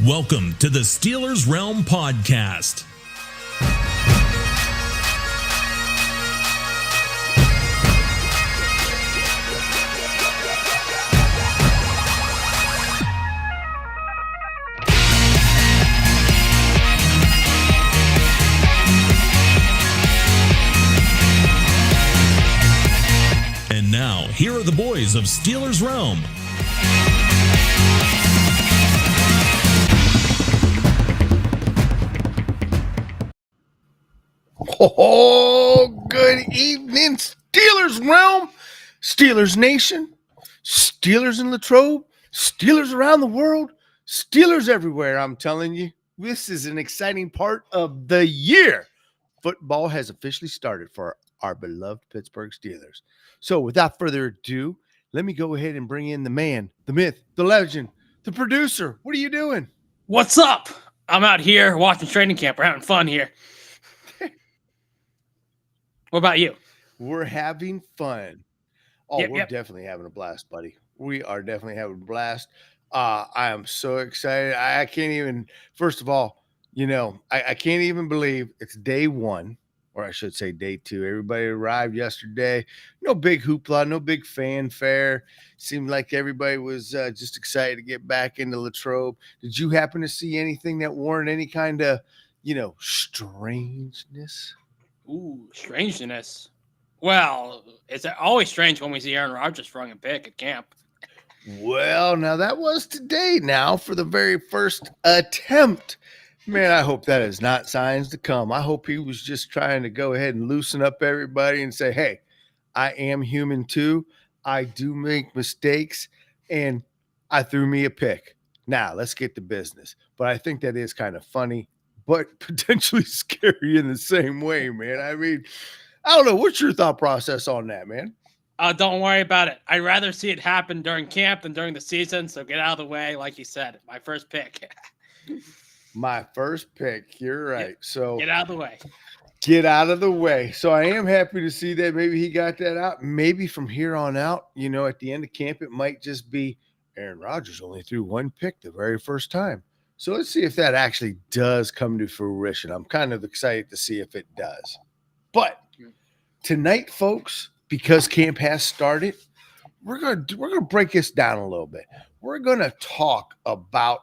Welcome to the Steelers Realm Podcast. And now, here are the boys of Steelers Realm. Oh, good evening, Steelers Realm, Steelers Nation, Steelers in Latrobe, Steelers around the world, Steelers everywhere. I'm telling you, this is an exciting part of the year. Football has officially started for our beloved Pittsburgh Steelers. So without further ado, let me go ahead and bring in the man, the myth, the legend, the producer. What are you doing? What's up? I'm out here watching training camp. We're having fun here. What about you? We're having fun. Oh, Yep, we're yep. definitely having a blast, buddy. We are definitely having a blast. I am so excited. I can't even, first of all, I can't even believe it's day one, or I should say day two. Everybody arrived yesterday. No big hoopla, no big fanfare. Seemed like everybody was just excited to get back into Latrobe. Did you happen to see anything that warranted any kind of, strangeness? Ooh, strangeness. Well, it's always strange when we see Aaron Rodgers throwing a pick at camp. Well, now that was today now for the very first attempt. Man, I hope that is not signs to come. I hope he was just trying to go ahead and loosen up everybody and say, hey, I am human too. I do make mistakes, and I threw me a pick. Now, let's get to business. But I think that is kind of funny, but potentially scary in the same way, man. I mean, I don't know. What's your thought process on that, man? Don't worry about it. I'd rather see it happen during camp than during the season, so get out of the way, like you said. My first pick. My first pick. You're right. So Get out of the way. Get out of the way. So I am happy to see that maybe he got that out. Maybe from here on out, at the end of camp, it might just be Aaron Rodgers only threw one pick the very first time. So let's see if that actually does come to fruition. I'm kind of excited to see if it does. But tonight, folks, because camp has started, we're gonna break this down a little bit. We're gonna talk about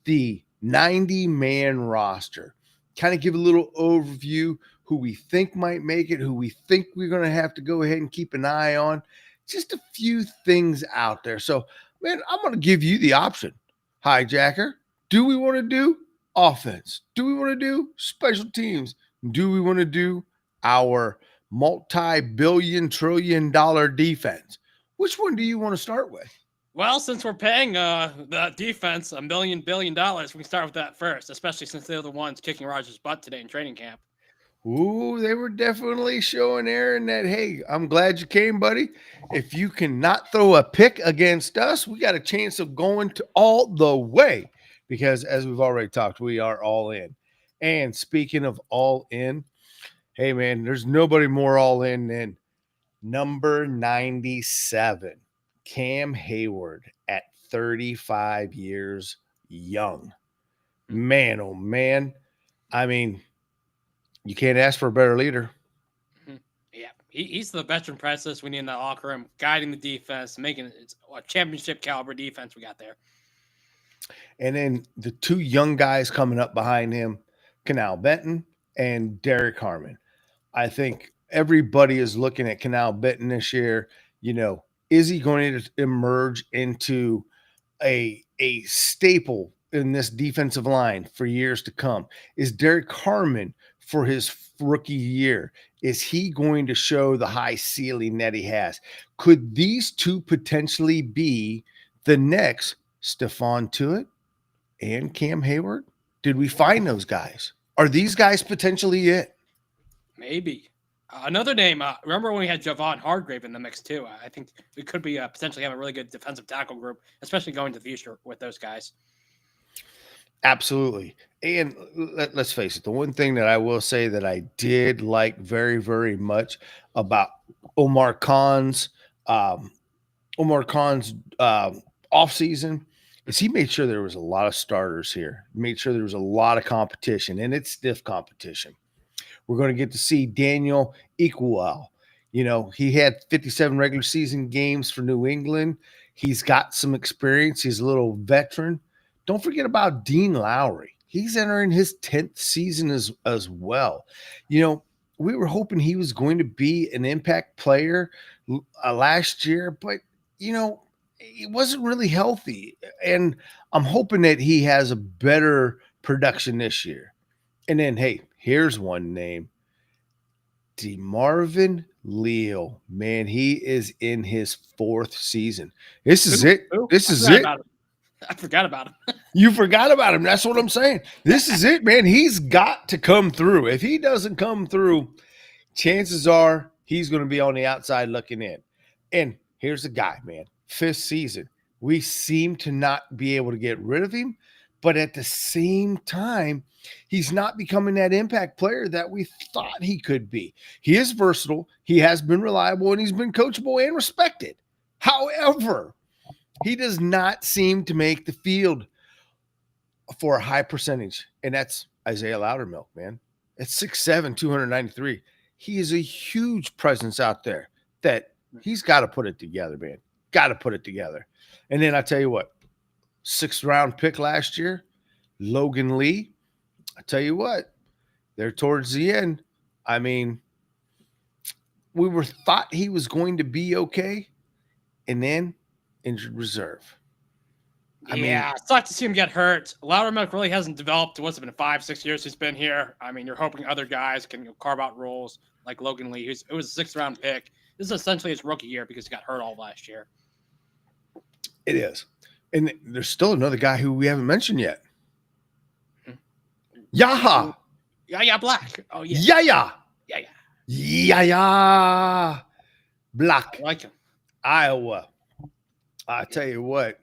the 90-man roster, kind of give a little overview, who we think might make it, who we think we're gonna have to go ahead and keep an eye on, just a few things out there. So, man, I'm gonna give you the option, hijacker. Do we want to do offense? Do we want to do special teams? Do we want to do our multi-billion trillion dollar defense? Which one do you want to start with? Well, since we're paying the defense $1 billion, we can start with that first, especially since they're the ones kicking Rodgers' butt today in training camp. Ooh, they were definitely showing Aaron that, hey, I'm glad you came, buddy. If you cannot throw a pick against us, we got a chance of going to all the way. Because as we've already talked, we are all in. And speaking of all in, hey, man, there's nobody more all in than number 97, Cam Hayward, at 35 years young. Man, oh, man. I mean, you can't ask for a better leader. Yeah, he's the veteran presence we need in that locker room, guiding the defense, making it a championship caliber defense we got there. And then the two young guys coming up behind him, Canal Benton and Derek Harmon. I think everybody is looking at Canal Benton this year. Is he going to emerge into a staple in this defensive line for years to come? Is Derek Harmon, for his rookie year, is he going to show the high ceiling that he has? Could these two potentially be the next Stephon Tuitt and Cam Hayward? Did we find those guys? Are these guys potentially it? Maybe. Another name, remember when we had Javon Hargrave in the mix too? I think we could be potentially have a really good defensive tackle group, especially going to the future with those guys. Absolutely. And let's face it, the one thing that I will say that I did like very, very much about Omar Khan's offseason is he made sure there was a lot of starters here, made sure there was a lot of competition, and it's stiff competition. We're going to get to see Daniel Equal. You know, he had 57 regular season games for New England. He's got some experience. He's a little veteran. Don't forget about Dean Lowry. He's entering his 10th season as well. You know, we were hoping he was going to be an impact player last year, but, you know, he wasn't really healthy. And I'm hoping that he has a better production this year. And then, hey, here's one name. DeMarvin Leal. Man, he is in his 4th season. This is it. This is it. I forgot about him. You forgot about him. That's what I'm saying. This is it, man. He's got to come through. If he doesn't come through, chances are he's going to be on the outside looking in. And here's the guy, man. 5th season. We seem to not be able to get rid of him, but at the same time, he's not becoming that impact player that we thought he could be. He is versatile. He has been reliable, and he's been coachable and respected. However, he does not seem to make the field for a high percentage, and that's Isaiah Loudermilk, man. At 6'7", 293. He is a huge presence out there that he's got to put it together, man. Got to put it together. And then I tell you what, 6th round pick last year, Logan Lee. I tell you what, there towards the end, I mean, we were thought he was going to be okay, and then injured reserve. I mean, it's like to see him get hurt. Loudermilk really hasn't developed. What's it been 5-6 years he's been here? I mean, you're hoping other guys can carve out roles like Logan Lee. It was a 6th round pick. This is essentially his rookie year because he got hurt all last year. It is. And there's still another guy who we haven't mentioned yet. Yaha. Yaya Black. Oh, yeah. Yaya Black. I like him. Iowa. I tell you what,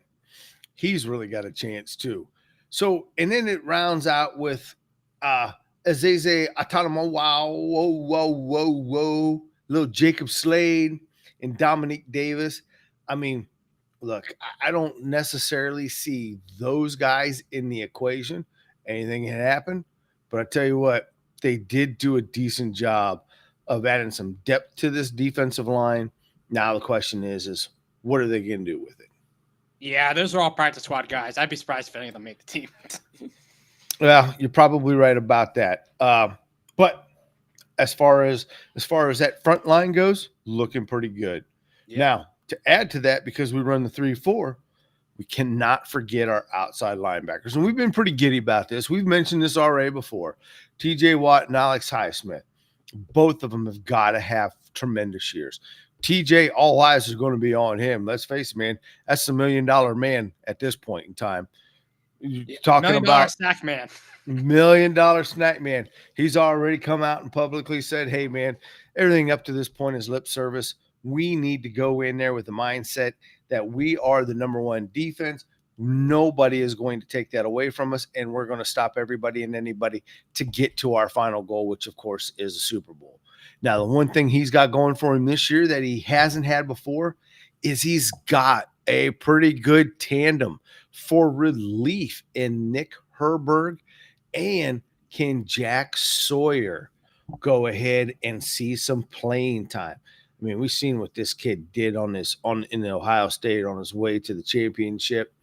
he's really got a chance too. So, and then it rounds out with Azaze Atanamo, whoa, little Jacob Slade and Dominique Davis. I mean, look, I don't necessarily see those guys in the equation. Anything can happen, but I tell you what, they did do a decent job of adding some depth to this defensive line. Now the question is what are they going to do with it? Yeah, those are all practice squad guys. I'd be surprised if any of them make the team. Well, you're probably right about that. But as far as that front line goes, looking pretty good. Yeah. Now, to add to that, because we run the 3-4, we cannot forget our outside linebackers. And we've been pretty giddy about this. We've mentioned this already before. TJ Watt and Alex Highsmith. Both of them have got to have tremendous years. TJ, all eyes are going to be on him. Let's face it, man. That's the $1 million man at this point in time. You're talking about snack man. $1 million snack man. He's already come out and publicly said, hey, man, everything up to this point is lip service. We need to go in there with the mindset that we are the number one defense. Nobody is going to take that away from us, and we're going to stop everybody and anybody to get to our final goal, which, of course, is a Super Bowl. Now, the one thing he's got going for him this year that he hasn't had before is he's got a pretty good tandem for relief in Nick Herberg, and can Jack Sawyer go ahead and see some playing time? I mean, we've seen what this kid did in the Ohio State on his way to the championship,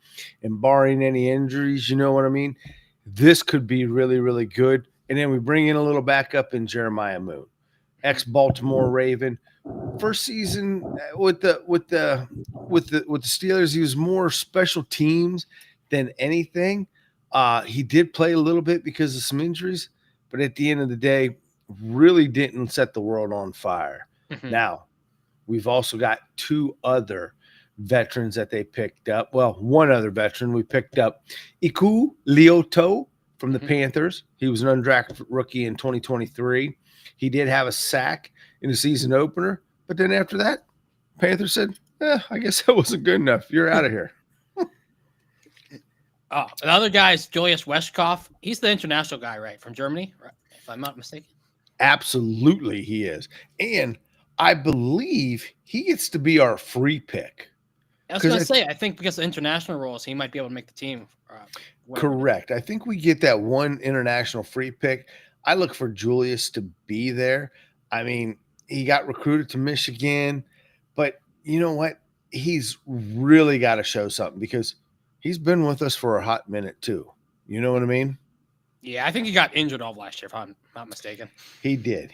and barring any injuries, you know what I mean? This could be really, really good. And then we bring in a little backup in Jeremiah Moon, ex-Baltimore Raven. First season with the Steelers, he was more special teams than anything. He did play a little bit because of some injuries, but at the end of the day, really didn't set the world on fire. Mm-hmm. Now, we've also got 2 other veterans that they picked up. Well, one other veteran. We picked up Iku Lioto from the Panthers. He was an undrafted rookie in 2023. He did have a sack in the season opener, but then after that, Panthers said, I guess that wasn't good enough. You're out of here. The other guy is Julius Westkoff. He's the international guy, right, from Germany, right, if I'm not mistaken. Absolutely, he is. And I believe he gets to be our free pick. I was going to say, I think because of international rules, he might be able to make the team. Correct. I think we get that one international free pick. I look for Julius to be there. I mean, he got recruited to Michigan, but you know what? He's really got to show something because he's been with us for a hot minute too. You know what I mean? Yeah, I think he got injured all last year, if I'm not mistaken. He did.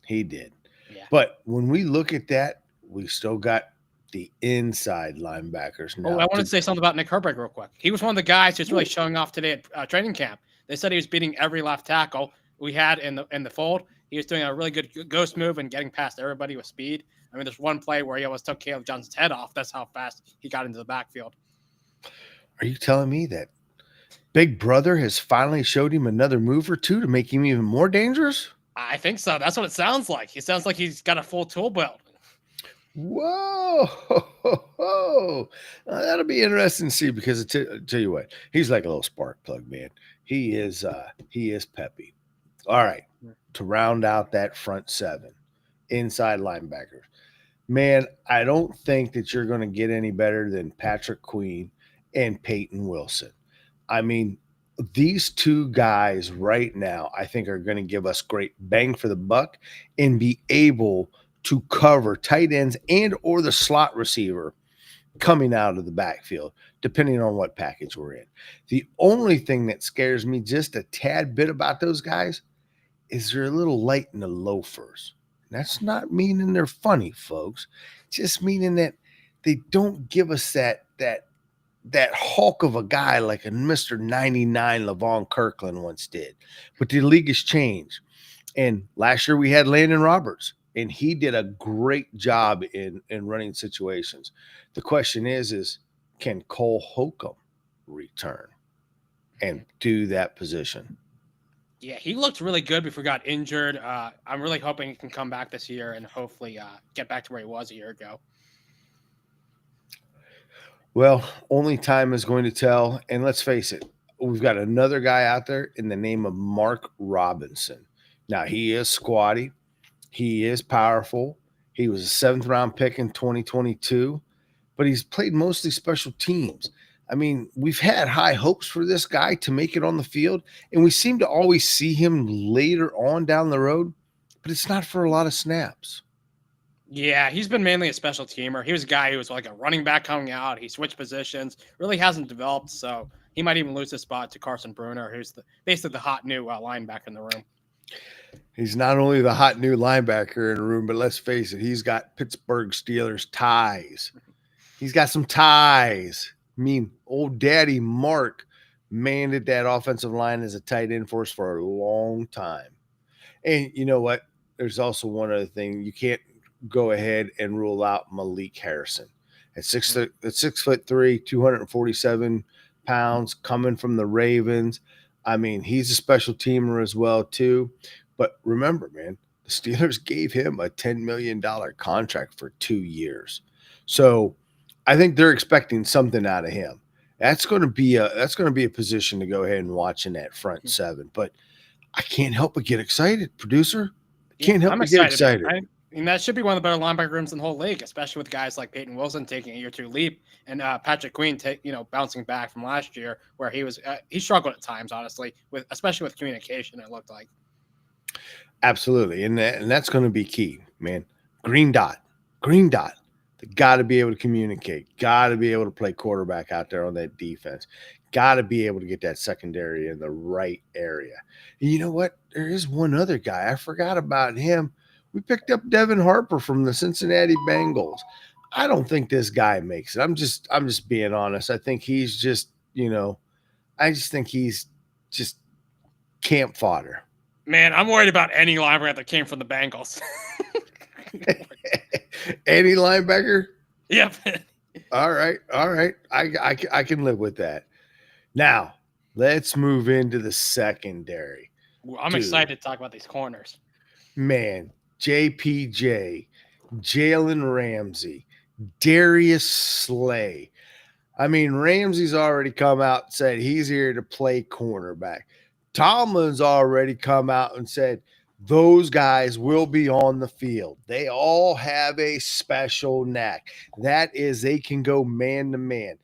Yeah. But when we look at that, we still got the inside linebackers now. Oh, I want to say something about Nick Herbig real quick. He was one of the guys who's really showing off today at training camp. They said he was beating every left tackle we had in the fold. He was doing a really good ghost move and getting past everybody with speed. I mean, there's one play where he almost took Caleb Johnson's head off. That's how fast he got into the backfield. Are you telling me that Big Brother has finally showed him another move or two to make him even more dangerous? I think so. That's what it sounds like. He sounds like he's got a full tool belt. Whoa. That'll be interesting to see because I tell you what, he's like a little spark plug, man. He is peppy. All right. To round out that front seven, inside linebackers. Man, I don't think that you're going to get any better than Patrick Queen and Peyton Wilson. I mean, these two guys right now, I think are going to give us great bang for the buck and be able to cover tight ends and or the slot receiver coming out of the backfield, depending on what package we're in. The only thing that scares me just a tad bit about those guys is they're a little light in the loafers. That's not meaning they're funny, folks. Just meaning that they don't give us that hulk of a guy like a Mr. 99 Levon Kirkland once did. But the league has changed. And last year we had Landon Roberts, and he did a great job in running situations. The question is can Cole Holcomb return and do that position? Yeah, he looked really good before he got injured. I'm really hoping he can come back this year and hopefully get back to where he was a year ago. Well, only time is going to tell. And let's face it, we've got another guy out there in the name of Mark Robinson. Now, he is squatty. He is powerful. He was a 7th round pick in 2022, but he's played mostly special teams. I mean, we've had high hopes for this guy to make it on the field, and we seem to always see him later on down the road, but it's not for a lot of snaps. Yeah, he's been mainly a special teamer. He was a guy who was like a running back coming out. He switched positions, really hasn't developed, so he might even lose his spot to Carson Bruner, who's basically the hot new linebacker in the room. He's not only the hot new linebacker in the room, but let's face it, he's got Pittsburgh Steelers ties. He's got some ties. I mean, old daddy Mark manded that offensive line as a tight end for us for a long time. And you know what? There's also one other thing. You can't go ahead and rule out Malik Harrison at 6'3", 247 pounds, coming from the Ravens. I mean, he's a special teamer as well, too. But remember, man, the Steelers gave him a $10 million contract for 2 years. So I think they're expecting something out of him. That's going to be a position to go ahead and watch in that front seven. But I can't help but get excited, producer. Can't help but get excited. I mean, that should be one of the better linebacker rooms in the whole league, especially with guys like Peyton Wilson taking a year or two leap and Patrick Queen bouncing back from last year where he struggled at times, honestly, especially with communication. It looked like. Absolutely, and that's going to be key, man. Green dot. They got to be able to communicate. Got to be able to play quarterback out there on that defense. Got to be able to get that secondary in the right area. And you know what? There is one other guy. I forgot about him. We picked up Devin Harper from the Cincinnati Bengals. I don't think this guy makes it. I'm just being honest. I think he's just, I just think he's just camp fodder. Man, I'm worried about any linebacker that came from the Bengals. Any linebacker? Yep. All right. I can live with that. Now, let's move into the secondary. I'm excited to talk about these corners. Man, JPJ, Jalen Ramsey, Darius Slay. I mean, Ramsey's already come out and said he's here to play cornerback. Tomlin's already come out and said those guys will be on the field. They all have a special knack. That is, they can go man to man.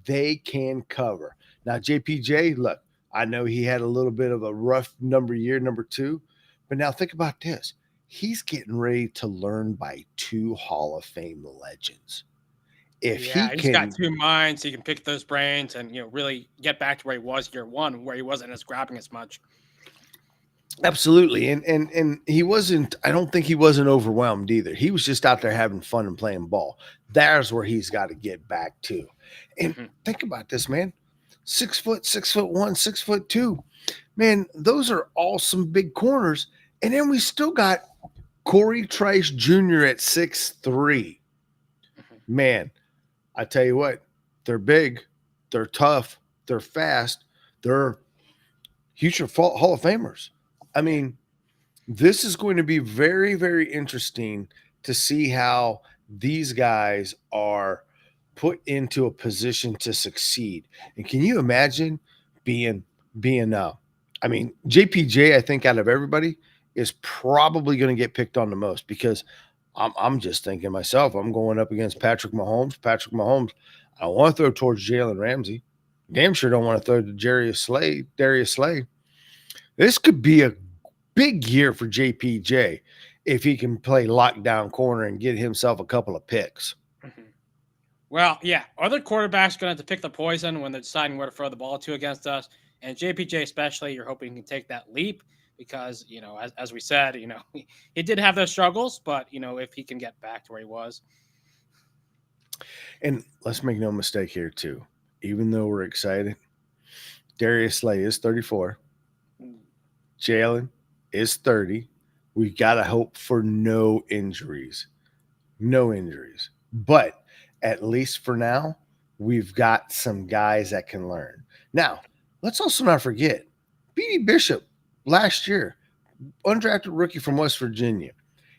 They can cover. Now, JPJ, look, I know he had a little bit of a rough year, number 2, but now think about this. He's getting ready to learn by 2 Hall of Fame legends. If he He's got can, 2 minds. He can pick those brains and really get back to where he was year 1, where he wasn't as grabbing as much. absolutely, and he wasn't. I don't think he wasn't overwhelmed either. He was just out there having fun and playing ball. There's where he's got to get back to. And think about this, man. 6 foot, 6'1", 6'2". Man, those are all some big corners. And then we still got Corey Trice Jr. at 6'3". Man, I tell you what, they're big, they're tough, they're fast, they're future Hall of Famers. I mean, this is going to be very, very interesting to see how these guys are put into a position to succeed. And can you imagine being I mean, JPJ, I think out of everybody is probably going to get picked on the most, because I'm just thinking myself, I'm going up against Patrick Mahomes. Patrick Mahomes, I don't want to throw towards Jalen Ramsey. Damn sure don't want to throw to Darius Slay. This could be a big year for JPJ if he can play lockdown corner and get himself a couple of picks. Well, yeah, other quarterbacks going to have to pick the poison when they're deciding where to throw the ball to against us. And JPJ especially, you're hoping he can take that leap because, as we said, he did have those struggles, but, if he can get back to where he was. And let's make no mistake here, too. Even though we're excited, Darius Slay is 34. Jalen is 30. We got to hope for no injuries. No injuries. But at least for now, we've got some guys that can learn. Now, let's also not forget, B.D. Bishop last year, undrafted rookie from West Virginia.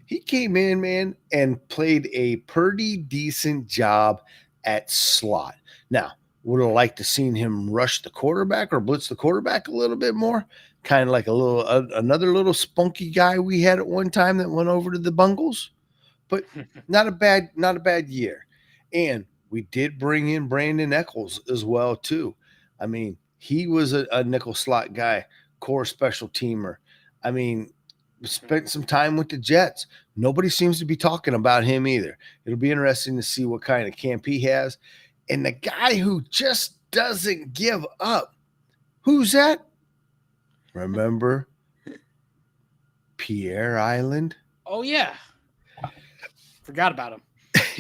He came in, man, and played a pretty decent job at slot. Now, would have liked to seen him rush the quarterback or blitz the quarterback a little bit more, kind of like another little spunky guy we had at one time that went over to the Bungles. But not a bad year. And we did bring in Brandon Eccles as well, too. I mean, he was a nickel slot guy, core special teamer. I mean, spent some time with the Jets. Nobody seems to be talking about him either. It'll be interesting to see what kind of camp he has. And the guy who just doesn't give up, who's that? Remember Pierre Island? Oh, yeah. Forgot about him.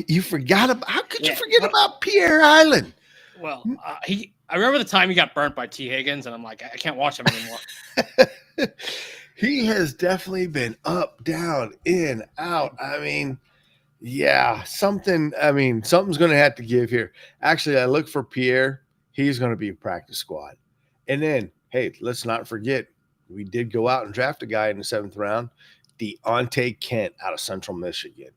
You forgot about? How could you forget about Pierre Island? Well, I remember the time he got burnt by T. Higgins, and I'm like, I can't watch him anymore. He has definitely been up, down, in, out. I mean, yeah, something's going to have to give here. Actually, I look for Pierre. He's going to be a practice squad. And then, hey, let's not forget, we did go out and draft a guy in the 7th round, Deontay Kent out of Central Michigan.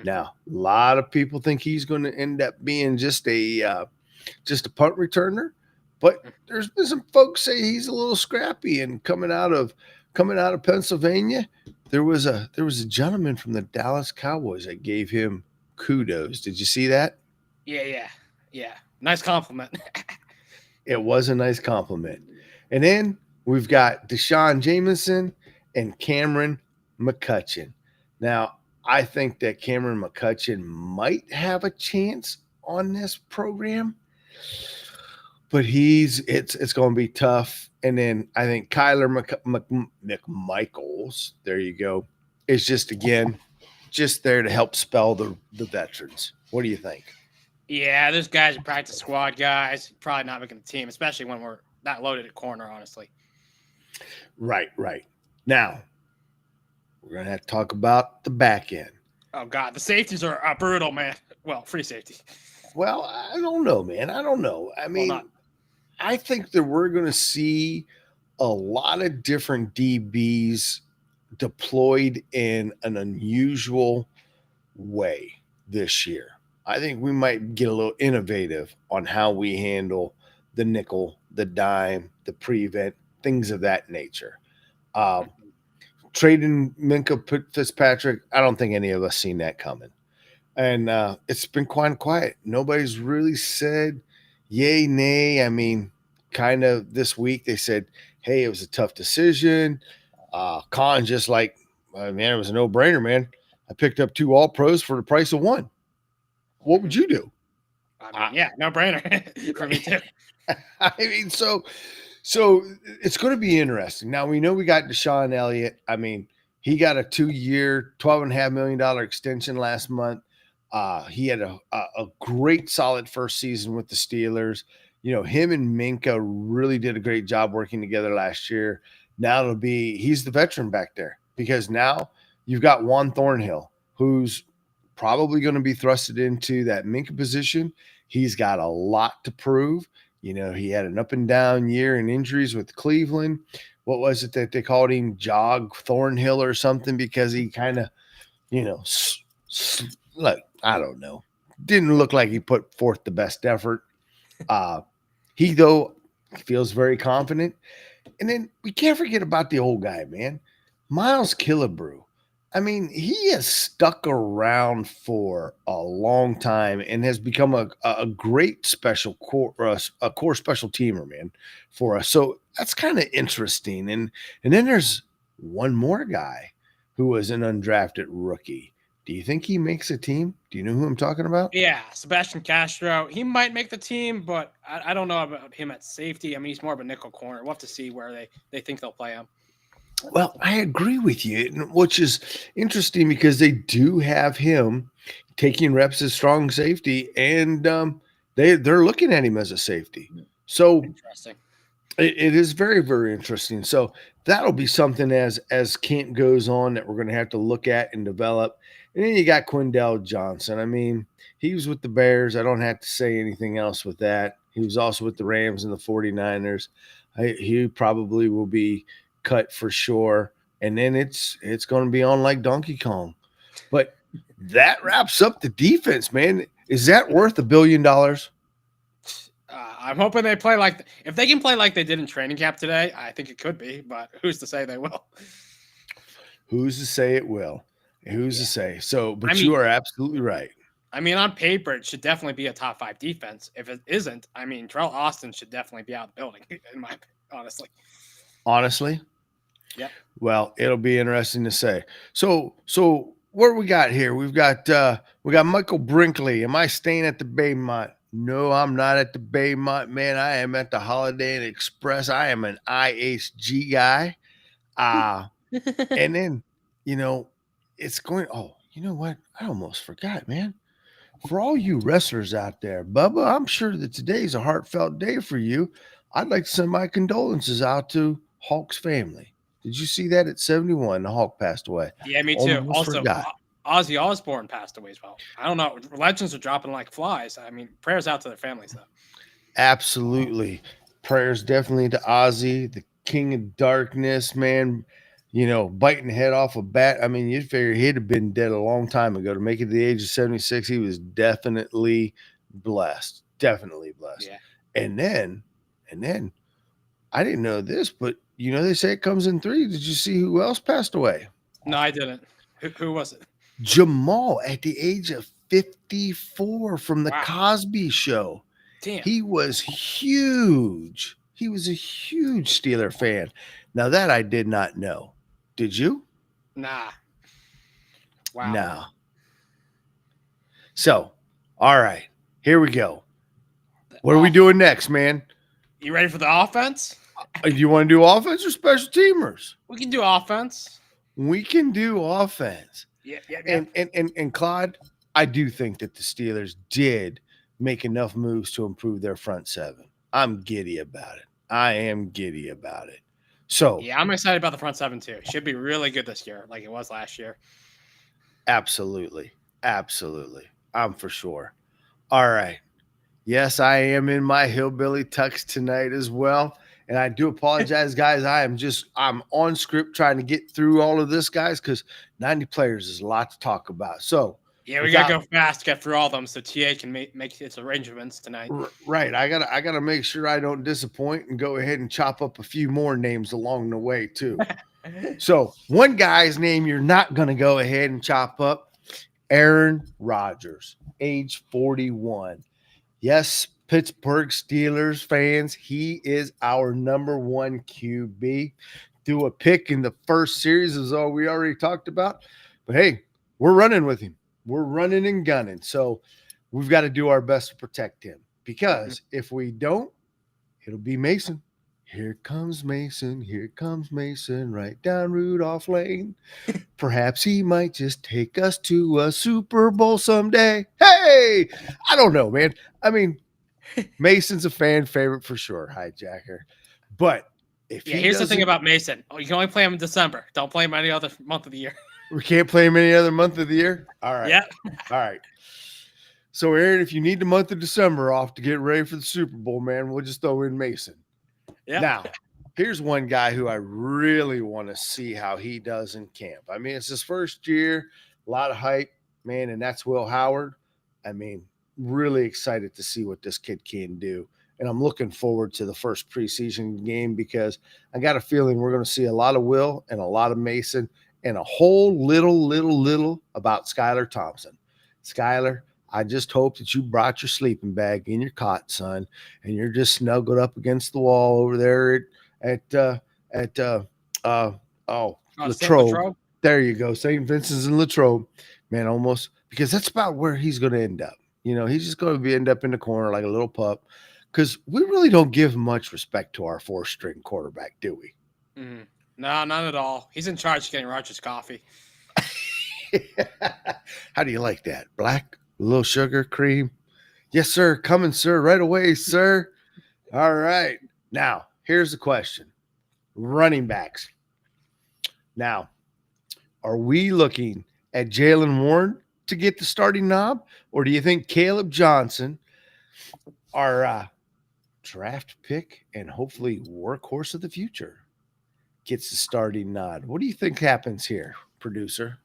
Now, a lot of people think he's going to end up being just a punt returner, but there's been some folks say he's a little scrappy. And coming out of Pennsylvania, there was a gentleman from the Dallas Cowboys that gave him kudos. Did you see that? Yeah. Nice compliment. It was a nice compliment. And then we've got Deshaun Jamison and Cameron McCutcheon. Now, I think that Cameron McCutcheon might have a chance on this program, but it's going to be tough. And then I think Kyler McMichaels, there you go, is just there to help spell the veterans. What do you think? Yeah, those guys are practice squad guys. Probably not making the team, especially when we're not loaded at corner, honestly. Right. Now, we're going to have to talk about the back end. Oh, God. The safeties are brutal, man. Well, free safety. Well, I don't know, man. I don't know. I mean, I think that we're going to see a lot of different DBs deployed in an unusual way this year. I think we might get a little innovative on how we handle the nickel, the dime, the prevent, things of that nature. trading Minka Fitzpatrick, I don't think any of us seen that coming. And it's been quite quiet. Nobody's really said yay, nay. I mean, kind of this week they said, hey, it was a tough decision. Khan just like, man, it was a no-brainer, man. I picked up 2 All-Pros for the price of 1. What would you do? I mean, yeah, no-brainer for me too. I mean, so it's going to be interesting. Now, we know we got Deshaun Elliott. I mean, he got a 2-year, $12.5 million extension last month. He had a great, solid first season with the Steelers. You know, him and Minka really did a great job working together last year. Now he's the veteran back there because now you've got Juan Thornhill, who's probably going to be thrusted into that Minka position. He's got a lot to prove. You know, he had an up and down year in injuries with Cleveland. What was it that they called him? Jog Thornhill or something because he kind of, you know, like, I don't know. Didn't look like he put forth the best effort. He, though, feels very confident. And then we can't forget about the old guy, man. Miles Killebrew. I mean, he has stuck around for a long time and has become a great special core, a core special teamer, man, for us. So that's kind of interesting. And then there's one more guy who was an undrafted rookie. Do you think he makes a team? Do you know who I'm talking about? Yeah, Sebastian Castro. He might make the team, but I don't know about him at safety. I mean, he's more of a nickel corner. We'll have to see where they think they'll play him. Well, I agree with you, which is interesting because they do have him taking reps as strong safety, and they're looking at him as a safety. So interesting. It is very, very interesting. So that'll be something as camp goes on that we're going to have to look at and develop. And then you got Quindell Johnson. I mean, he was with the Bears. I don't have to say anything else with that. He was also with the Rams and the 49ers. He probably will be cut for sure. And then it's going to be on like Donkey Kong. But that wraps up the defense, man. Is that worth $1 billion? I'm hoping they play like if they can play like they did in training camp today. I think it could be, but who's to say they will? Who's to say it will? Who's to say? So, but you are absolutely right. I mean, on paper, it should definitely be a top 5 defense. If it isn't, I mean, Terrell Austin should definitely be out of the building. In my honestly. Yeah. Well, it'll be interesting to say. So what we got here? We got Michael Brinkley. Am I staying at the Baymont? No, I'm not at the Baymont, man. I am at the Holiday Inn Express. I am an IHG guy. And then, you know, it's going, oh, you know what? I almost forgot, man. For all you wrestlers out there, Bubba, I'm sure that today's a heartfelt day for you. I'd like to send my condolences out to Hulk's family. Did you see that at 71? The Hulk passed away. Yeah, me too. Also, Ozzy Osbourne passed away as well. I don't know. Legends are dropping like flies. I mean, prayers out to their families, though. Absolutely. Prayers definitely to Ozzy, the King of Darkness, man. You know, biting the head off a bat. I mean, you'd figure he'd have been dead a long time ago. To make it to the age of 76, he was definitely blessed. Definitely blessed. Yeah. And then, I didn't know this, but you know, they say it comes in 3. Did you see who else passed away? No, I didn't. Who was it? Jamal at the age of 54 from the Cosby Show. Damn. He was huge. He was a huge Steeler fan. Now that I did not know. Did you? Nah. Wow. No. So, all right. Here we go. What are we doing next, man? You ready for the offense? You want to do offense or special teamers? We can do offense. We can do offense. Yeah. And Claude, I do think that the Steelers did make enough moves to improve their front 7. I'm giddy about it. I am giddy about it. So yeah, I'm excited about the front 7 too. It should be really good this year, like it was last year. Absolutely. I'm for sure. All right. Yes, I am in my hillbilly tux tonight as well. And I do apologize, guys. I'm on script trying to get through all of this, guys, because 90 players is a lot to talk about. So Yeah, we gotta go fast, get through all of them, so TA can make its arrangements tonight. Right. I gotta make sure I don't disappoint and go ahead and chop up a few more names along the way too. So one guy's name you're not gonna go ahead and chop up, Aaron Rodgers, age 41. Yes, Pittsburgh Steelers fans, he is our number one QB. Threw a pick in the first series, as all we already talked about. But hey, we're running with him. We're running and gunning. So we've got to do our best to protect him, because if we don't, it'll be Mason. Here comes Mason. Here comes Mason right down Rudolph Lane. Perhaps he might just take us to a Super Bowl someday. Hey, I don't know, man. I mean, Mason's a fan favorite for sure, hijacker. But if here's the thing about Mason. Oh, you can only play him in December. Don't play him any other month of the year. We can't play him any other month of the year? All right. Yeah. All right. So, Aaron, if you need the month of December off to get ready for the Super Bowl, man, we'll just throw in Mason. Yeah. Now, here's one guy who I really want to see how he does in camp. I mean, it's his first year, a lot of hype, man, and that's Will Howard. I mean, really excited to see what this kid can do. And I'm looking forward to the first preseason game, because I got a feeling we're going to see a lot of Will and a lot of Mason and a whole little about Skylar Thompson. Skylar, I just hope that you brought your sleeping bag in your cot, son, and you're just snuggled up against the wall over there at Latrobe. There you go, St. Vincent's and Latrobe, man. Almost, because that's about where he's going to end up. You know, he's just going to end up in the corner like a little pup, because we really don't give much respect to our 4th-string quarterback, do we? Mm-hmm. No, none at all. He's in charge of getting Rogers coffee. How do you like that? Black, a little sugar, cream? Yes, sir. Coming, sir. Right away, sir. All right. Now, here's the question. Running backs. Now, are we looking at Jaylen Warren to get the starting knob, or do you think Caleb Johnson, our draft pick and hopefully workhorse of the future, gets the starting nod? What do you think happens here, producer?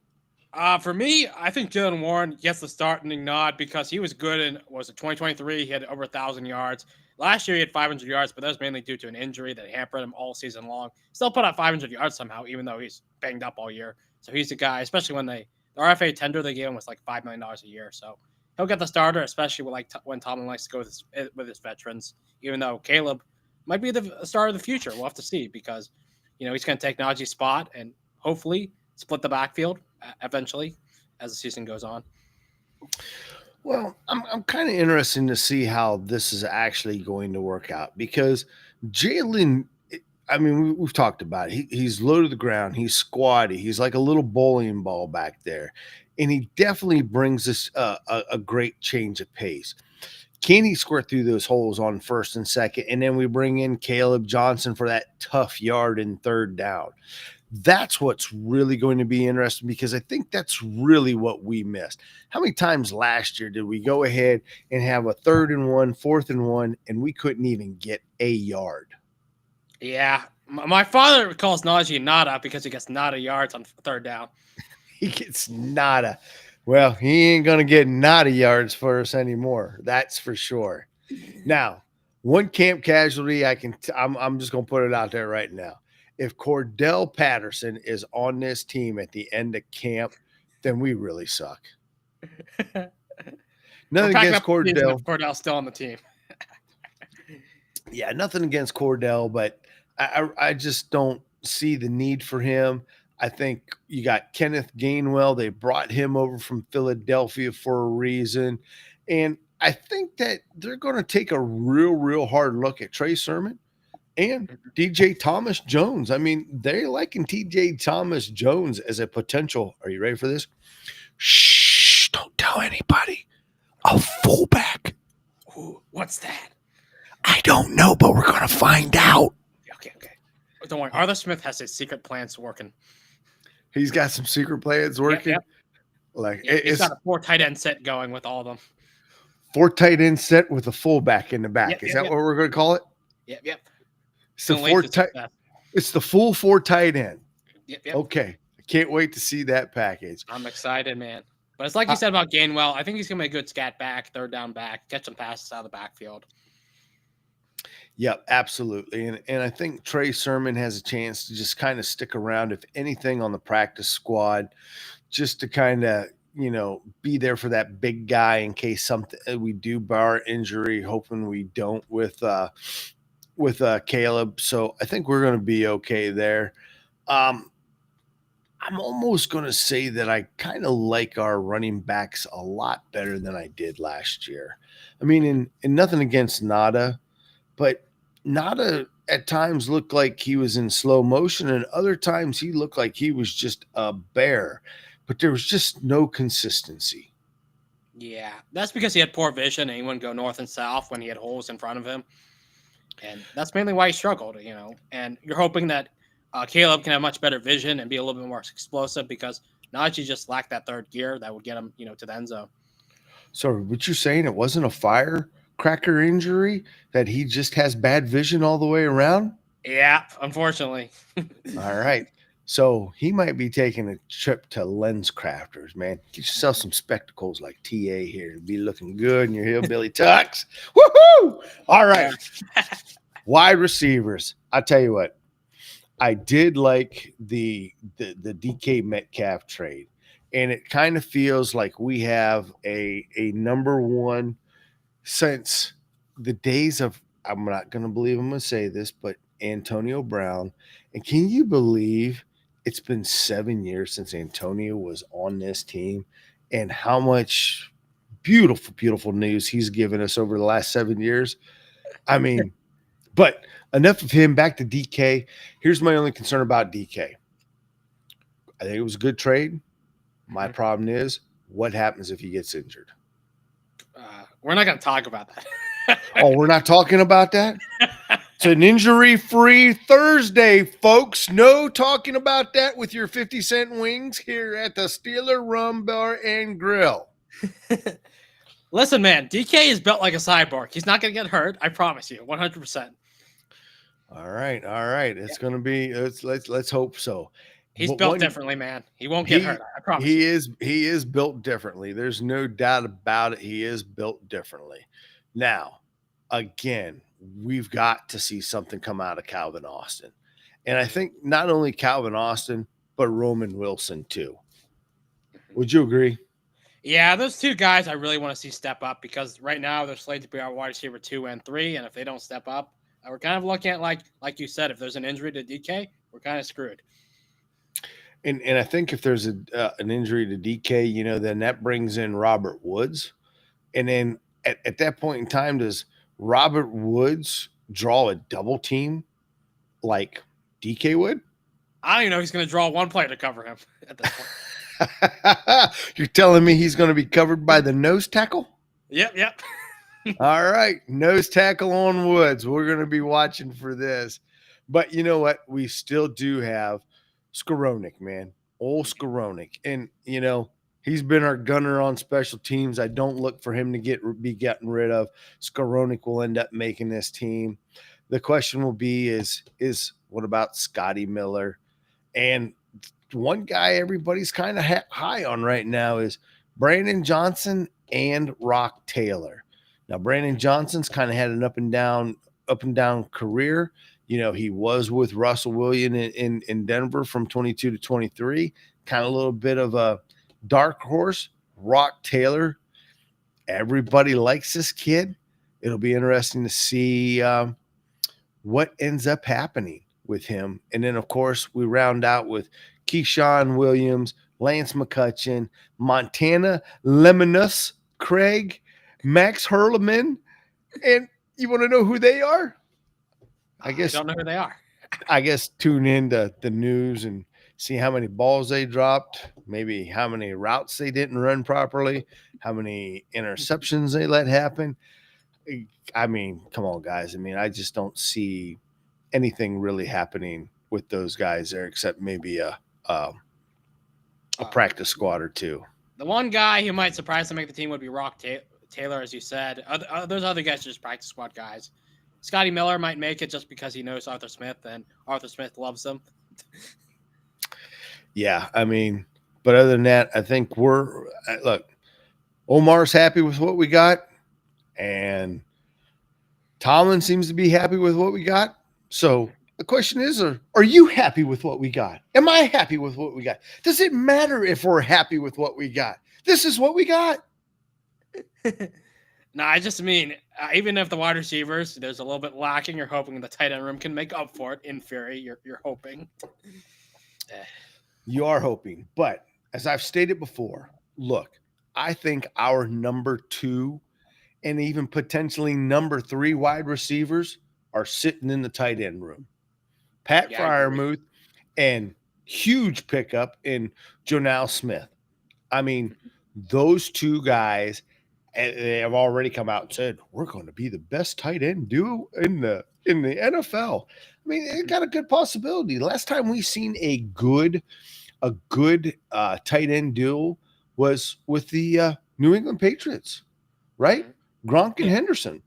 For me, I think Jaylen Warren gets the starting nod because he was good in 2023. He had over 1,000 yards. Last year he had 500 yards, but that was mainly due to an injury that hampered him all season long. Still put up 500 yards somehow, even though he's banged up all year. So he's the guy, especially when the RFA tender they gave him was like $5 million a year. So he'll get the starter, especially when Tomlin likes to go with his veterans. Even though Caleb might be the starter of the future, we'll have to see, because he's going to take Najee's spot and hopefully split the backfield eventually as the season goes on. Well, I'm kind of interested to see how this is actually going to work out, because Jaylen, I mean, we've talked about it. He's low to the ground. He's squatty. He's like a little bowling ball back there. And he definitely brings us a great change of pace. Can he squirt through those holes on 1st and 2nd? And then we bring in Caleb Johnson for that tough yard in 3rd down. That's what's really going to be interesting, because I think that's really what we missed. How many times last year did we go ahead and have a 3rd and 1, 4th and 1, and we couldn't even get a yard? Yeah. My father calls Najee nada because he gets nada yards on 3rd down. He gets nada. Well, he ain't going to get nada yards for us anymore. That's for sure. Now, one camp casualty, I'm just going to put it out there right now. If Cordell Patterson is on this team at the end of camp, then we really suck. Nothing against Cordell. Cordell's still on the team. Yeah, nothing against Cordell, but I just don't see the need for him. I think you got Kenneth Gainwell. They brought him over from Philadelphia for a reason. And I think that they're going to take a real hard look at Trey Sermon and DJ Thomas Jones. I mean, they're liking TJ Thomas Jones as a potential. Are you ready for this? Shh, don't tell anybody. A fullback. Ooh, what's that? I don't know, but we're going to find out. Okay. Don't worry. Arthur Smith has his secret plans working. He's got some secret plans working. Yep. Like he's got a 4 tight end set going with all of them. 4 tight end set with a fullback in the back. Is that what we're going to call it? Yep. It's the full 4 tight end. Yep. Okay. I can't wait to see that package. I'm excited, man. But it's like you said about Gainwell. I think he's going to be a good scat back, third down back, catch some passes out of the backfield. Yep, absolutely. And I think Trey Sermon has a chance to just kind of stick around, if anything, on the practice squad, just to kind of, be there for that big guy in case something we do bar injury, hoping we don't with Caleb. So I think we're going to be okay there. I'm almost going to say that I kind of like our running backs a lot better than I did last year. I mean, in nothing against Nada, but Nada at times looked like he was in slow motion, and other times he looked like he was just a bear. But there was just no consistency. Yeah, that's because he had poor vision and he wouldn't go north and south when he had holes in front of him. And that's mainly why he struggled, And you're hoping that Caleb can have much better vision and be a little bit more explosive, because Najee just lacked that third gear that would get him, to the end zone. So what you're saying, it wasn't a firecracker injury, that he just has bad vision all the way around? Yeah, unfortunately. All right. So he might be taking a trip to Lens Crafters, man. Get yourself some spectacles like TA here to be looking good in your hillbilly tux. Woohoo! All right. Wide receivers. I tell you what, I did like the DK Metcalf trade. And it kind of feels like we have a number one since the days of, I'm not going to believe I'm going to say this, but Antonio Brown. And can you believe it's been 7 years since Antonio was on this team, and how much beautiful, beautiful news he's given us over the last 7 years? I mean, but enough of him. Back to DK. Here's my only concern about DK. I think it was a good trade. My problem is, what happens if he gets injured? We're not going to talk about that. Oh, we're not talking about that? It's an injury-free Thursday, folks. No talking about that with your 50-cent wings here at the Steeler Rum Bar and Grill. Listen, man, DK is built like a cyborg. He's not going to get hurt. I promise you, 100%. All right. It's going to be. Let's hope so. He's built differently, man. He won't get hurt. I promise. He is built differently. There's no doubt about it. He is built differently. Now, again, we've got to see something come out of Calvin Austin. And I think not only Calvin Austin, but Roman Wilson too. Would you agree? Yeah, those two guys I really want to see step up, because right now they're slated to be our wide receiver 2 and 3. And if they don't step up, we're kind of looking at, like you said, if there's an injury to DK, we're kind of screwed. And I think if there's an injury to DK, then that brings in Robert Woods. And then at that point in time, does Robert Woods draw a double team like DK would? I don't even know if he's going to draw one player to cover him at this point. You're telling me he's going to be covered by the nose tackle? Yep. All right, nose tackle on Woods. We're going to be watching for this. But you know what? We still do have Skowronek, man. Old Skowronek. And, he's been our gunner on special teams. I don't look for him to be getting rid of. Skowronek will end up making this team. The question will be is what about Scotty Miller? And one guy everybody's kind of high on right now is Brandon Johnson and Rock Taylor. Now, Brandon Johnson's kind of had an up and down career. He was with Russell Wilson in Denver from 22 to 23, kind of a little bit of a dark horse. Rock Taylor, everybody likes this kid. It'll be interesting to see what ends up happening with him. And then, of course, we round out with Keyshawn Williams, Lance McCutcheon, Montana Lemonus, Craig, Max Hurleman. And you want to know who they are? I don't know who they are. I guess tune in to the news and see how many balls they dropped, maybe how many routes they didn't run properly, how many interceptions they let happen. I mean, come on, guys. I mean, I just don't see anything really happening with those guys there, except maybe a practice squad or two. The one guy who might surprise to make the team would be Rock Taylor, as you said. Those other guys are just practice squad guys. Scotty Miller might make it just because he knows Arthur Smith, and Arthur Smith loves him. Yeah, I mean, But other than that, I think look, Omar's happy with what we got, and Tomlin seems to be happy with what we got. So the question is, are you happy with what we got? Am I happy with what we got? Does it matter if we're happy with what we got? This is what we got. No, I just mean, even if the wide receivers, there's a little bit lacking, you're hoping the tight end room can make up for it. In theory, you're hoping. You are hoping. But as I've stated before, look, I think our number 2 and even potentially number 3 wide receivers are sitting in the tight end room. Pat Freiermuth and huge pickup in Jonell Smith. I mean, those 2 guys, they have already come out and said, we're going to be the best tight end duo in the NFL. I mean, it got a good possibility. Last time we seen a good tight end duo was with the New England Patriots, right? Gronk and Henderson.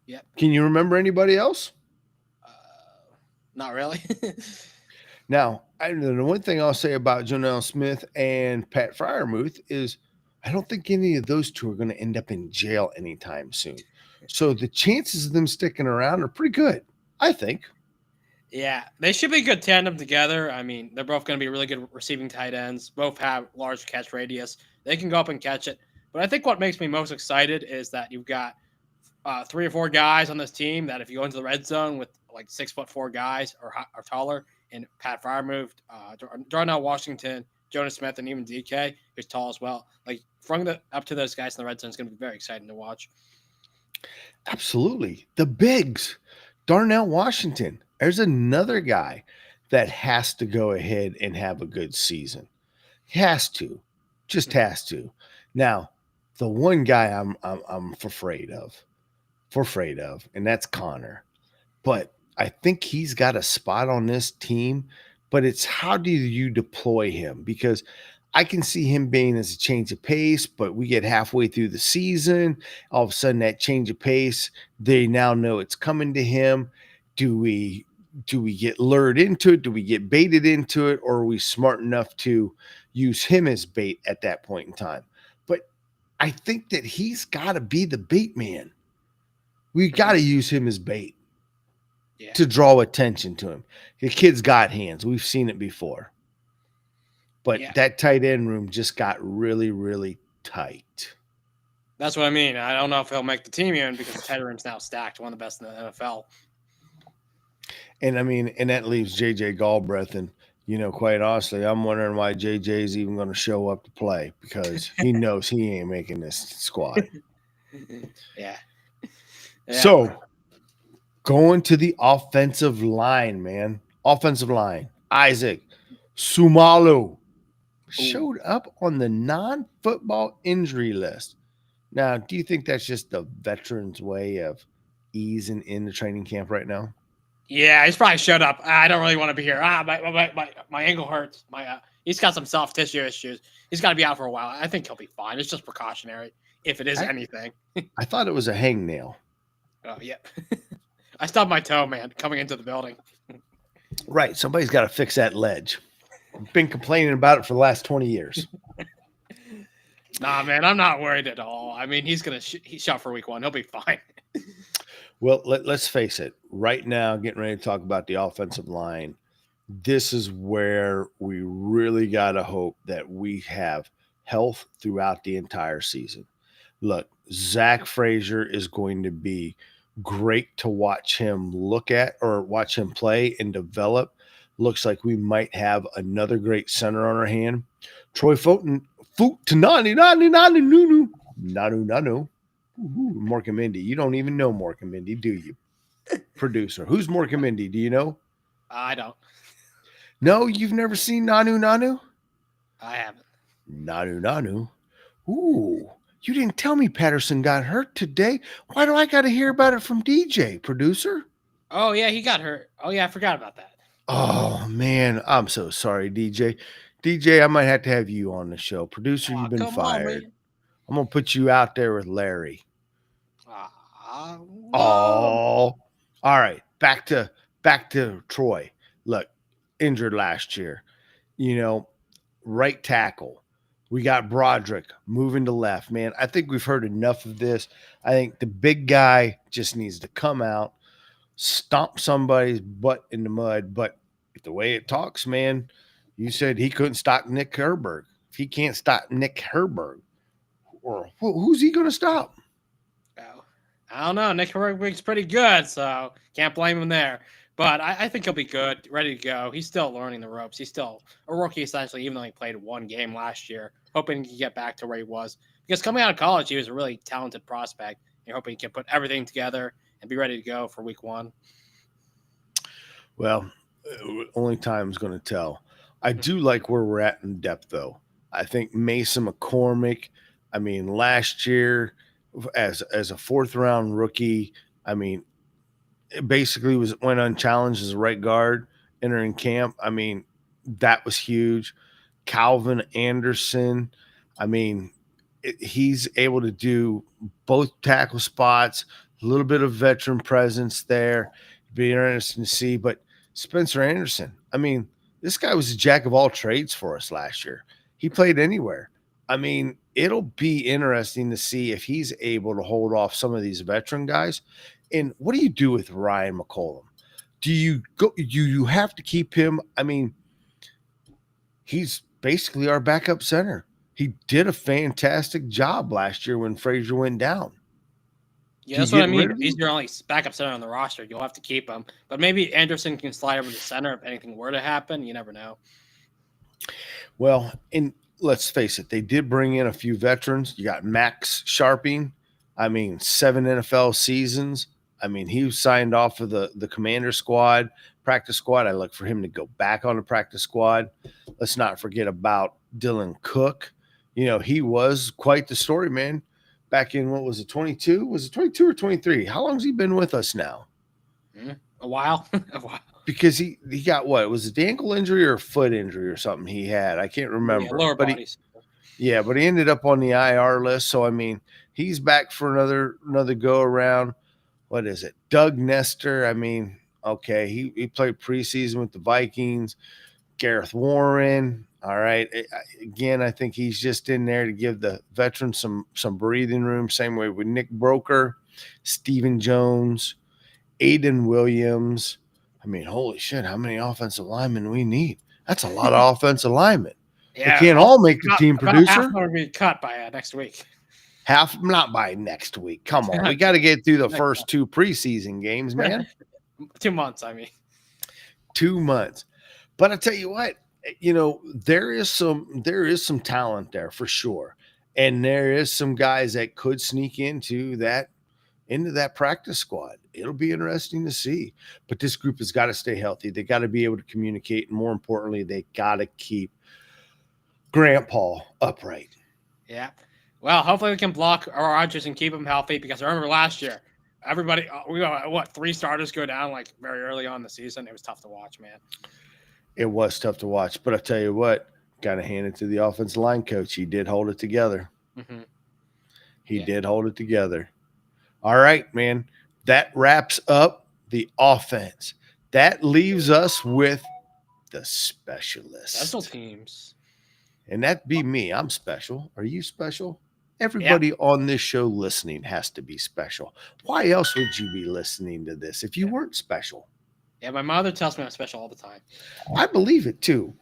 Yep. Can you remember anybody else? Not really. Now, the one thing I'll say about Jonell Smith and Pat Freiermuth is I don't think any of those 2 are going to end up in jail anytime soon. So the chances of them sticking around are pretty good, I think. Yeah, they should be a good tandem together. I mean, they're both going to be really good receiving tight ends. Both have large catch radius. They can go up and catch it. But I think what makes me most excited is that you've got 3 or 4 guys on this team that if you go into the red zone with like 6'4" guys or taller, and Pat Freiermuth, Darnell Washington, Jonas Smith, and even DK, who's tall as well. Like throwing up to those guys in the red zone is going to be very exciting to watch. Absolutely. The bigs, Darnell Washington. There's another guy that has to go ahead and have a good season. He has to, just has to. Now, the one guy I'm afraid of, and that's Connor. But I think he's got a spot on this team, but it's how do you deploy him? Because I can see him being as a change of pace, but we get halfway through the season, all of a sudden that change of pace, they now know it's coming to him. Do we get lured into it? Do we get baited into it? Or are we smart enough to use him as bait at that point in time? But I think that he's got to be the bait man. We got to use him as bait to draw attention to him. The kid's got hands. We've seen it before. But that tight end room just got really, really tight. That's what I mean. I don't know if he'll make the team even because the tight room's now stacked, one of the best in the NFL. And I mean, and that leaves JJ Galbraith. And, quite honestly, I'm wondering why JJ is even going to show up to play because he knows he ain't making this squad. Yeah. So, going to the offensive line, man. Offensive line. Isaac Sumalu showed up on the non-football injury list. Now, do you think that's just the veterans' way of easing into training camp right now? Yeah, he's probably showed up. I don't really want to be here. My ankle hurts. He's got some soft tissue issues. He's got to be out for a while. I think he'll be fine. It's just precautionary, if it is anything. I thought it was a hangnail. Oh, yeah. I stubbed my toe, man, coming into the building. Right. Somebody's got to fix that ledge. I've been complaining about it for the last 20 years. Nah, man, I'm not worried at all. I mean, he's shot for week 1. He'll be fine. Well, let's face it. Right now, getting ready to talk about the offensive line, this is where we really got to hope that we have health throughout the entire season. Look, Zach Frazier is going to be great to watch him look at or watch him play and develop. Looks like we might have another great center on our hand. Troy Fulton, Nanu. Morkamindy. You don't even know Morkamindy, do you? Producer. Who's Morkamindy? Do you know? I don't. No, you've never seen Nanu? I haven't. Nanu. Ooh, you didn't tell me Patterson got hurt today. Why do I got to hear about it from DJ, producer? Oh, yeah, he got hurt. Oh, yeah, I forgot about that. Oh, man, I'm so sorry, DJ. DJ, I might have to have you on the show. Producer, you've been fired. I'm going to put you out there with Larry. No. All right. Back to Troy. Look, injured last year. right tackle. We got Broderick moving to left. Man, I think we've heard enough of this. I think the big guy just needs to come out, stomp somebody's butt in the mud. But the way it talks, man, you said he couldn't stop Nick Herberg. If he can't stop Nick Herberg, or who's he going to stop? Oh, I don't know. Nick Herbig's pretty good, so can't blame him there. But I think he'll be good, ready to go. He's still learning the ropes. He's still a rookie, essentially, even though he played one game last year, hoping he can get back to where he was. Because coming out of college, he was a really talented prospect. You're hoping he can put everything together and be ready to go for week 1. Well, only time's going to tell. I do like where we're at in depth, though. I think Mason McCormick, I mean, last year as a fourth-round rookie, I mean, it basically went unchallenged as a right guard entering camp. I mean, that was huge. Calvin Anderson, I mean, he's able to do both tackle spots, a little bit of veteran presence there. Be interesting to see. But Spencer Anderson, I mean, this guy was a jack of all trades for us last year. He played anywhere. I mean, it'll be interesting to see if he's able to hold off some of these veteran guys. And what do you do with Ryan McCollum? Do you have to keep him? I mean, he's basically our backup center. He did a fantastic job last year when Frazier went down. Yeah, that's what I mean. If he's your only backup center on the roster, you'll have to keep him. But maybe Anderson can slide over to center if anything were to happen. You never know. Well, and let's face it, they did bring in a few veterans. You got Max Sharping. I mean, 7 NFL seasons. I mean, he was signed off of the commander squad, practice squad. I look for him to go back on the practice squad. Let's not forget about Dylan Cook. You know, he was quite the story, man. Back in, what was it, 22? Was it 22 or 23? How long has he been with us now? A while. A while. Because he got what? Was it the ankle injury or a foot injury or something he had? I can't remember. Yeah, lower bodies. But he ended up on the IR list. So, I mean, he's back for another go around. What is it? Doug Nestor. I mean, okay, he played preseason with the Vikings. Gareth Warren. All right. Again, I think he's just in there to give the veterans some breathing room. Same way with Nick Broker, Stephen Jones, Aiden Williams. I mean, holy shit, how many offensive linemen we need? That's a lot of offensive linemen. Yeah, they can't all make the team producer. Half will be cut by next week. Half, not by next week. Come on. We got to get through the first 2 preseason games, man. 2 months, I mean. 2 months. But I tell you what, you know, there is some talent there for sure. And there is some guys that could sneak into that practice squad. It'll be interesting to see. But this group has got to stay healthy. They got to be able to communicate. And more importantly, they got to keep Grandpa upright. Yeah. Well, hopefully we can block Rodgers and keep him healthy, because I remember last year, everybody, we got 3 starters go down like very early on in the season. It was tough to watch, man. It was tough to watch. But I tell you what, got to hand it to the offensive line coach. He did hold it together. Mm-hmm. He did hold it together. All right, man. That wraps up the offense. That leaves us with the specialists. Special teams. And that'd be me. I'm special. Are you special? Everybody on this show listening has to be special. Why else would you be listening to this if you weren't special? Yeah, my mother tells me I'm special all the time. I believe it too.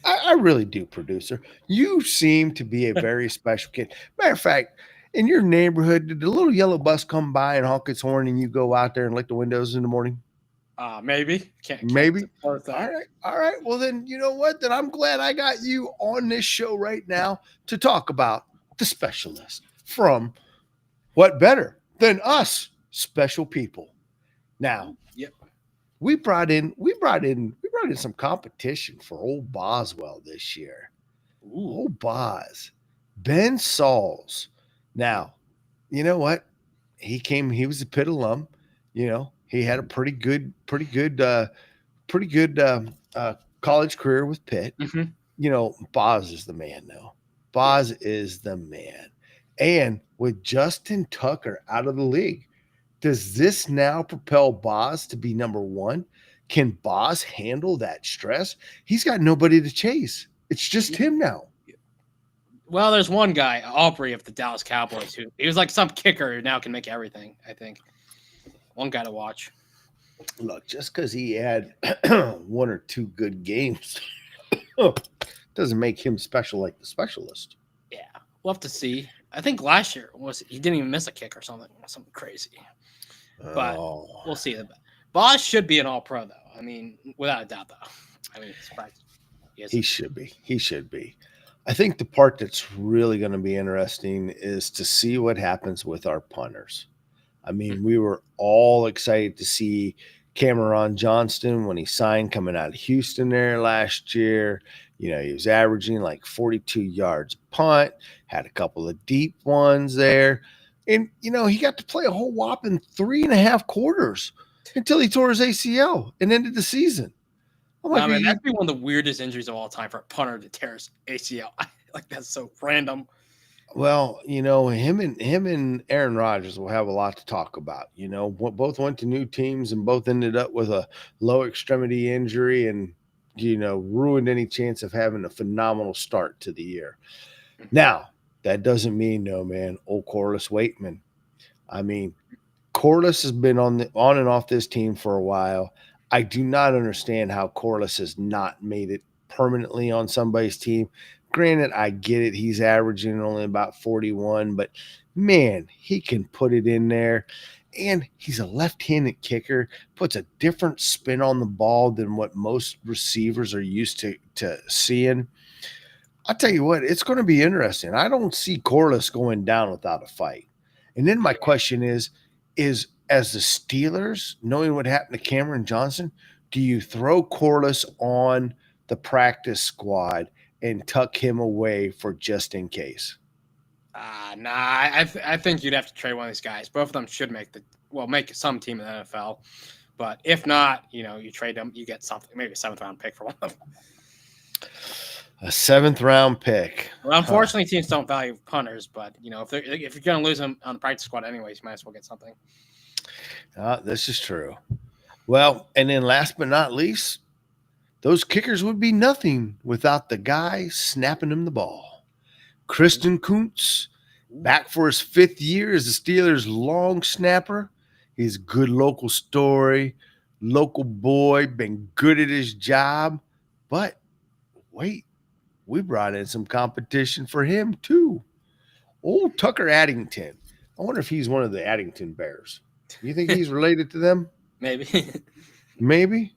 I really do, producer. You seem to be a very special kid. Matter of fact, in your neighborhood, did the little yellow bus come by and honk its horn and you go out there and lick the windows in the morning? Maybe. Maybe. All right. Well, then, you know what? Then I'm glad I got you on this show right now to talk about the specialist from what better than us special people. Now, we brought in some competition for old Boswell this year. Ooh. Old Boz. Ben Sauls. Now, you know what? He was a Pitt alum. You know, he had a pretty good college career with Pitt. Mm-hmm. You know, Boz is the man though. Boz is the man. And with Justin Tucker out of the league, does this now propel Boz to be number 1? Can Boz handle that stress? He's got nobody to chase. It's just him now. Well, there's one guy, Aubrey of the Dallas Cowboys, who he was like some kicker who now can make everything. I think one guy to watch. Look, just because he had one or two good games doesn't make him special like the specialist. Yeah, we'll have to see. I think last year he didn't even miss a kick or something crazy. But we'll see. Boss should be an All-Pro though. I mean, without a doubt though. I mean, he should be. He should be. I think the part that's really going to be interesting is to see what happens with our punters. I mean, we were all excited to see Cameron Johnston when he signed coming out of Houston there last year. You know, he was averaging like 42 yards a punt, had a couple of deep ones there. And, you know, he got to play a whole whopping 3.5 quarters until he tore his ACL and ended the season. I mean, that'd be one of the weirdest injuries of all time for a punter to tear his ACL. Like, that's so random. Well, you know, him and Aaron Rodgers will have a lot to talk about. You know, both went to new teams and both ended up with a low extremity injury and, you know, ruined any chance of having a phenomenal start to the year. Now, that doesn't mean, no, man, old Corliss Waitman. I mean, Corliss has been on and off this team for a while. I do not understand how Corliss has not made it permanently on somebody's team. Granted, I get it. He's averaging only about 41, but man, he can put it in there. And he's a left-handed kicker, puts a different spin on the ball than what most receivers are used to seeing. I'll tell you what, it's going to be interesting. I don't see Corliss going down without a fight. And then my question is as the Steelers, knowing what happened to Cameron Johnson, do you throw Corliss on the practice squad and tuck him away for just in case? Nah, I think you'd have to trade one of these guys. Both of them should make some team in the NFL. But if not, you know, you trade them, you get something, maybe a 7th-round pick for one of them. A 7th-round pick. Well, unfortunately, teams don't value punters, but you know, if you're going to lose them on the practice squad anyways, you might as well get something. This is true. Well, and then last but not least, those kickers would be nothing without the guy snapping them the ball. Kristen Kuntz, back for his 5th year as the Steelers' long snapper. He's a good local story, local boy, been good at his job. But wait, we brought in some competition for him too. Old Tucker Addington. I wonder if he's one of the Addington Bears. You think he's related to them? Maybe. Maybe.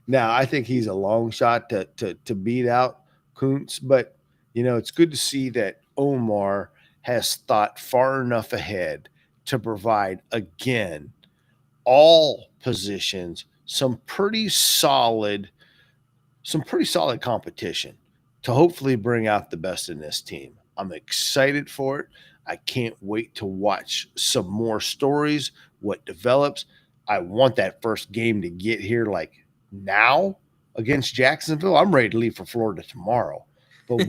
Now, I think he's a long shot to beat out Kuntz, but, you know, it's good to see that Omar has thought far enough ahead to provide, again, all positions some pretty solid competition to hopefully bring out the best in this team. I'm excited for it. I can't wait to watch some more stories, what develops. I want that first game to get here like now against Jacksonville. I'm ready to leave for Florida tomorrow. But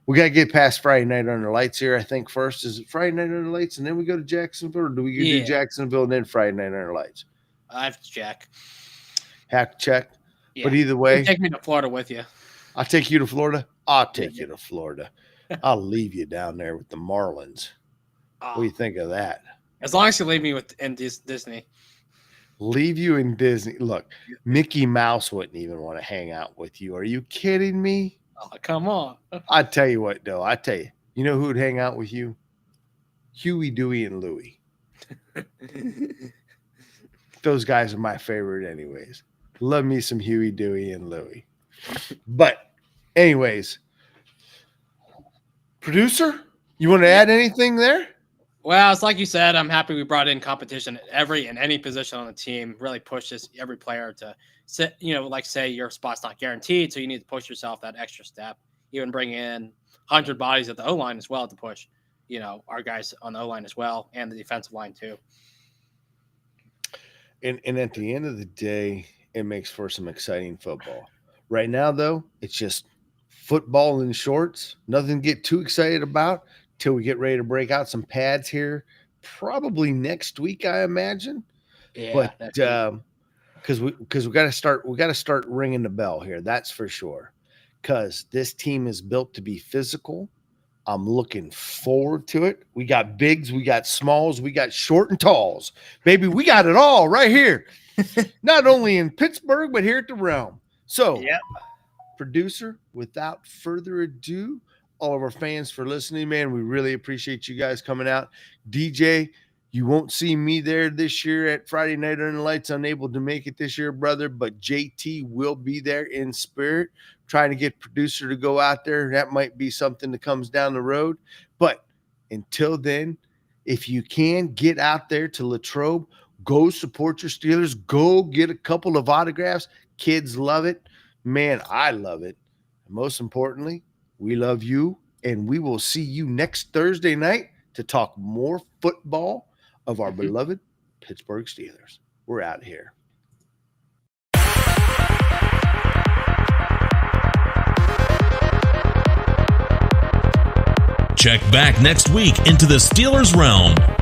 we got to get past Friday night under lights here, I think, first. Is it Friday night under lights and then we go to Jacksonville, or do we do Jacksonville and then Friday night under lights? I have to check. Have to check. Yeah. But either way. Take me to Florida with you. I'll take you to Florida. I'll take you to Florida. I'll leave you down there with the Marlins. What do you think of that? As long as you leave me in Disney. Leave you in Disney. Look, Mickey Mouse wouldn't even want to hang out with you. Are you kidding me? Oh, come on. I tell you what, though. I tell you. You know who would hang out with you? Huey, Dewey, and Louie. Those guys are my favorite anyways. Love me some Huey, Dewey, and Louie. But anyways, producer, you want to add anything there? Well, it's like you said, I'm happy we brought in competition at any position on the team. Really pushes every player to sit, you know, like say your spot's not guaranteed, so you need to push yourself that extra step. Even bring in 100 bodies at the O-line as well to push, you know, our guys on the O-line as well and the defensive line too. And at the end of the day, it makes for some exciting football. Right now, though, it's just football in shorts. Nothing to get too excited about till we get ready to break out some pads here, probably next week, I imagine. Yeah, but because we got to start ringing the bell here. That's for sure. because this team is built to be physical. I'm looking forward to it. We got bigs, we got smalls, we got short and talls. Baby, we got it all right here. Not only in Pittsburgh, but here at the Realm. So, producer, without further ado, all of our fans for listening, man, we really appreciate you guys coming out. DJ, you won't see me there this year at Friday Night Under the Lights, unable to make it this year, brother, but JT will be there in spirit, trying to get producer to go out there. That might be something that comes down the road. But until then, if you can get out there to Latrobe, go support your Steelers. Go get a couple of autographs. Kids love it. Man, I love it. And most importantly, we love you, and we will see you next Thursday night to talk more football of our beloved Pittsburgh Steelers. We're out of here. Check back next week into the Steelers Realm.